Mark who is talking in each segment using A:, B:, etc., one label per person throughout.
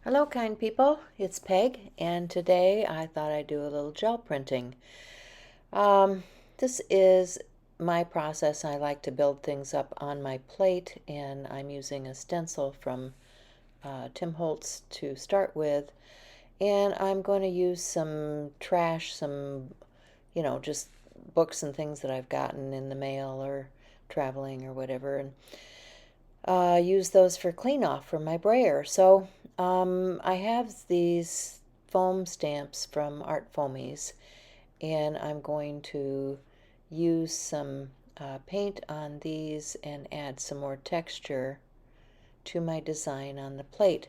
A: Hello, kind people. It's Peg, and today I thought I'd do a little gel printing. Um, this is my process. I like to build things up on my plate, and I'm using a stencil from Tim Holtz to start with. And I'm going to use some trash, just books and things that I've gotten in the mail or traveling or whatever, and use those for clean off for my brayer. So I have these foam stamps from Art Foamies, and I'm going to use some paint on these and add some more texture to my design on the plate.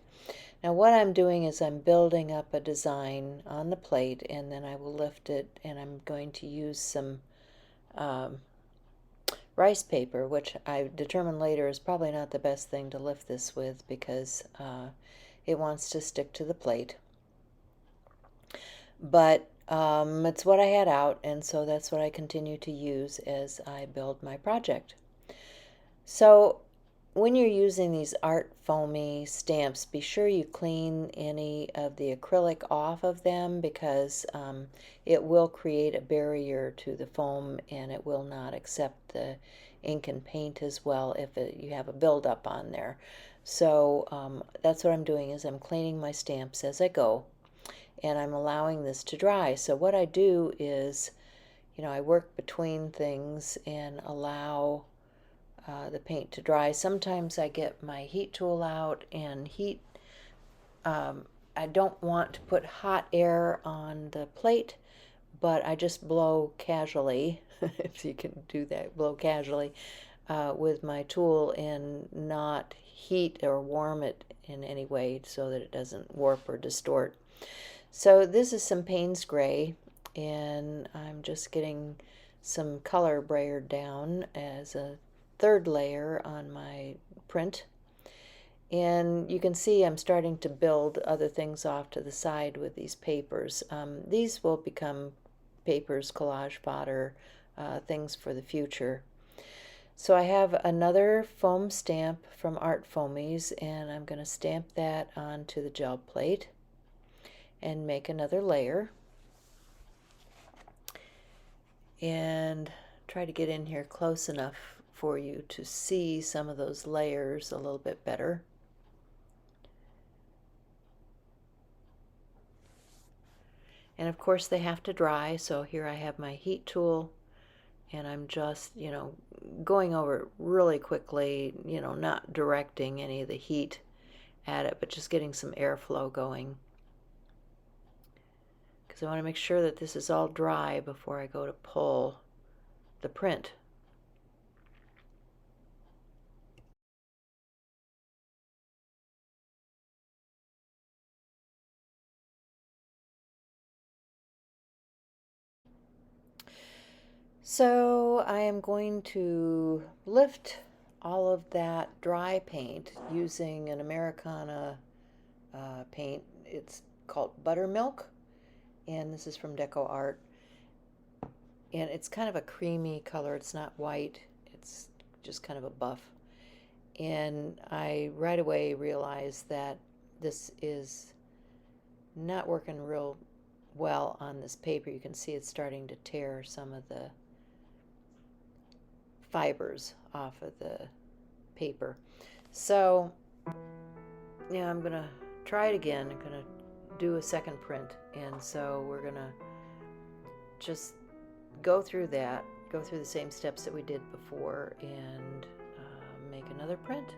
A: Now what I'm doing is I'm building up a design on the plate, and then I will lift it, and I'm going to use some um, rice paper, which I determined later is probably not the best thing to lift this with because it wants to stick to the plate. But it's what I had out, and so that's what I continue to use as I build my project. So when you're using these Art Foamy stamps, be sure you clean any of the acrylic off of them because it will create a barrier to the foam and it will not accept the ink and paint as well if you have a buildup on there. So that's what I'm doing is I'm cleaning my stamps as I go, and I'm allowing this to dry. So what I do is, I work between things and allow the paint to dry. Sometimes I get my heat tool out and heat. I don't want to put hot air on the plate, but I just blow casually, if you can do that, blow casually with my tool and not heat or warm it in any way so that it doesn't warp or distort. So this is some Payne's Gray, and I'm just getting some color brayered down as a third layer on my print. And you can see I'm starting to build other things off to the side with these papers. These will become papers, collage fodder, things for the future. So I have another foam stamp from Art Foamies, and I'm going to stamp that onto the gel plate and make another layer. And try to get in here close enough for you to see some of those layers a little bit better. And of course they have to dry, so here I have my heat tool and I'm just, going over it really quickly, not directing any of the heat at it, but just getting some airflow going. Because I want to make sure that this is all dry before I go to pull the print. So I am going to lift all of that dry paint using an Americana paint. It's called Buttermilk, and this is from Deco Art. And it's kind of a creamy color. It's not white. It's just kind of a buff. And I right away realized that this is not working real well on this paper. You can see it's starting to tear some of the fibers off of the paper. So yeah, I'm gonna try it again. I'm gonna do a second print, and so we're gonna just go through that, go through the same steps that we did before, and make another print.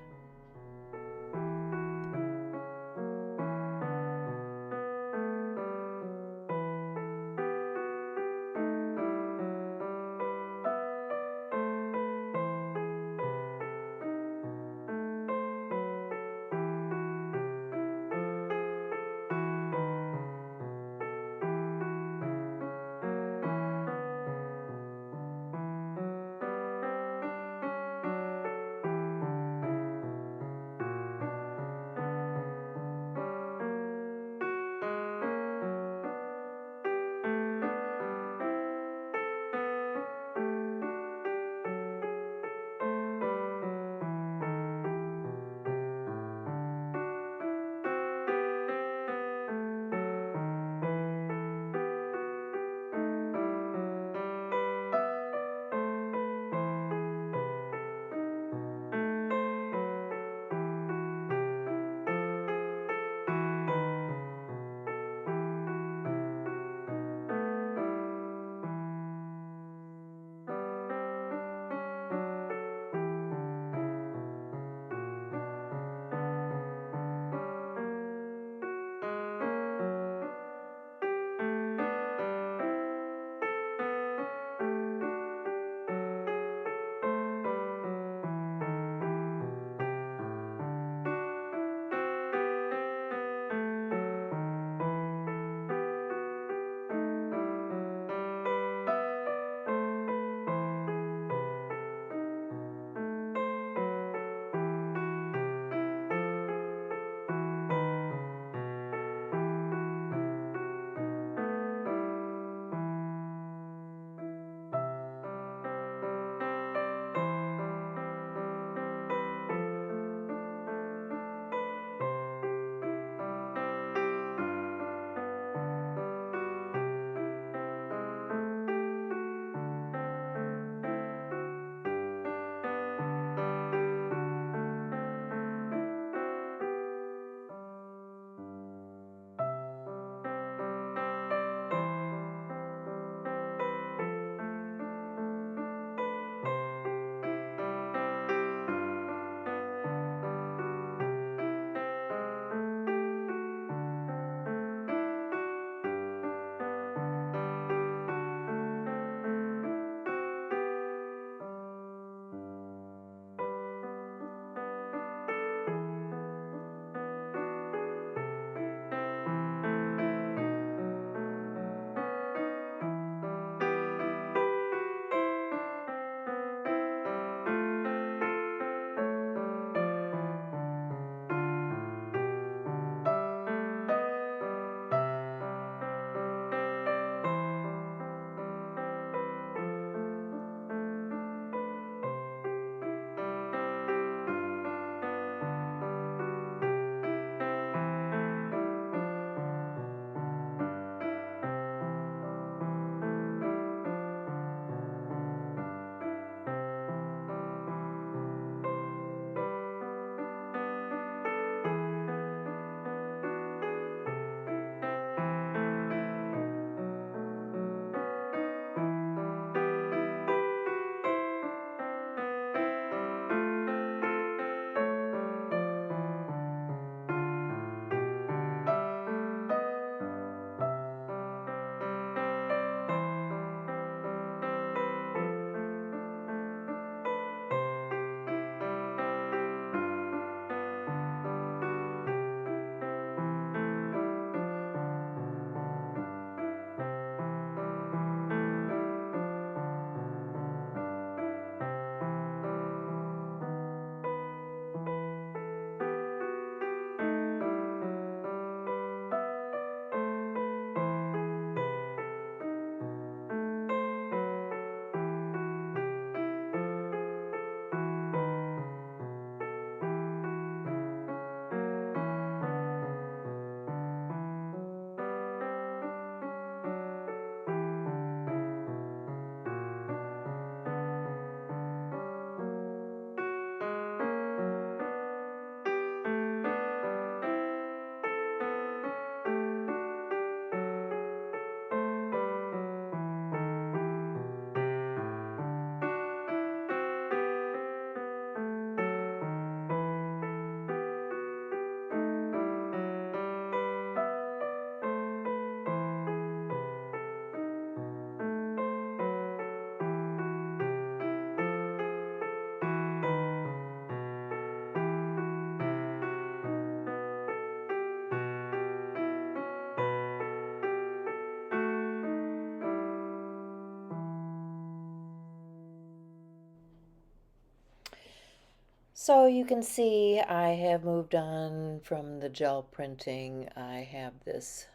A: So you can see I have moved on from the gel printing. I have this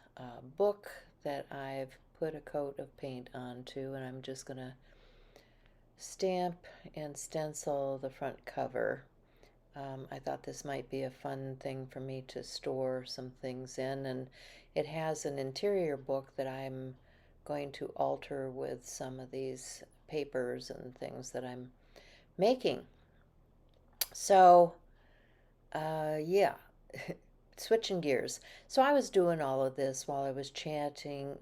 A: book that I've put a coat of paint onto, and I'm just going to stamp and stencil the front cover. I thought this might be a fun thing for me to store some things in, and it has an interior book that I'm going to alter with some of these papers and things that I'm making. So, yeah, switching gears. So I was doing all of this while I was chatting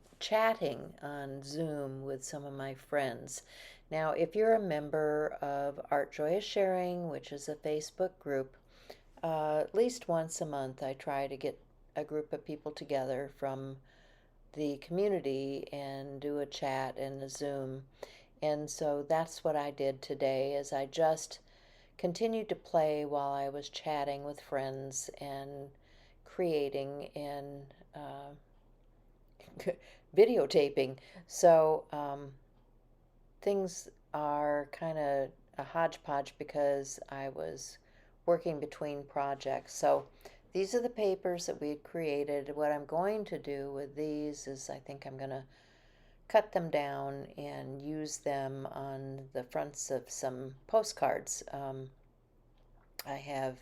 A: on Zoom with some of my friends. Now, if you're a member of Art Joy is Sharing, which is a Facebook group, at least once a month I try to get a group of people together from the community and do a chat and a Zoom. And so that's what I did today is I just continued to play while I was chatting with friends and creating and videotaping. So things are kind of a hodgepodge because I was working between projects. So these are the papers that we had created. What I'm going to do with these is I think I'm going to cut them down and use them on the fronts of some postcards. I have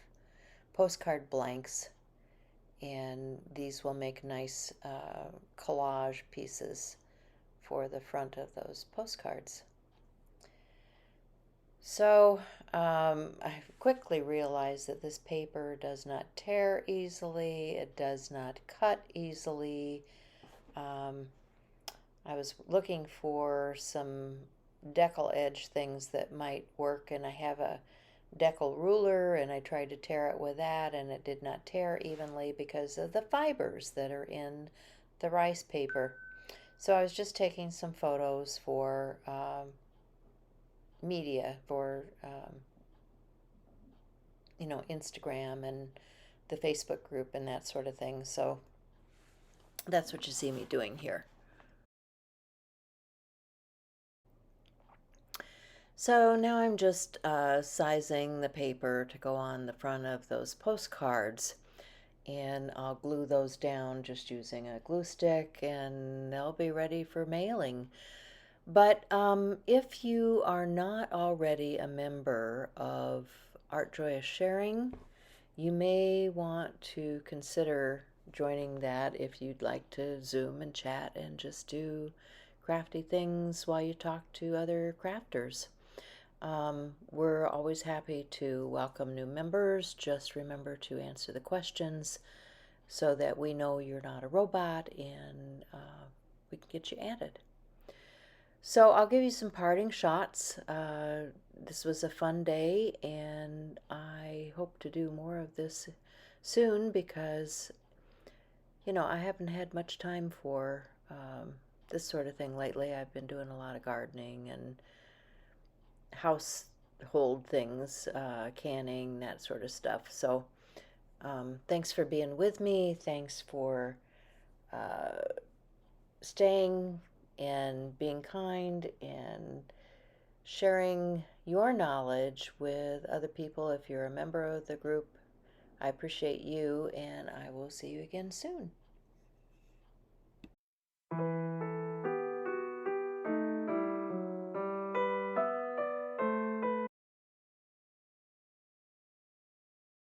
A: postcard blanks, and these will make nice collage pieces for the front of those postcards. So I quickly realized that this paper does not tear easily, it does not cut easily. Um, I was looking for some decal edge things that might work, and I have a decal ruler, and I tried to tear it with that, and it did not tear evenly because of the fibers that are in the rice paper. So I was just taking some photos for media for Instagram and the Facebook group and that sort of thing. So that's what you see me doing here. So now I'm just sizing the paper to go on the front of those postcards, and I'll glue those down just using a glue stick, and they'll be ready for mailing. But if you are not already a member of Art Joy is Sharing, you may want to consider joining that if you'd like to Zoom and chat and just do crafty things while you talk to other crafters. We're always happy to welcome new members. Just remember to answer the questions so that we know you're not a robot, and we can get you added. So I'll give you some parting shots. This was a fun day, and I hope to do more of this soon because, I haven't had much time for this sort of thing lately. I've been doing a lot of gardening and household things, canning, that sort of stuff. So thanks for being with me. Thanks for uh, staying and being kind and sharing your knowledge with other people. If you're a member of the group, I appreciate you, and I will see you again soon.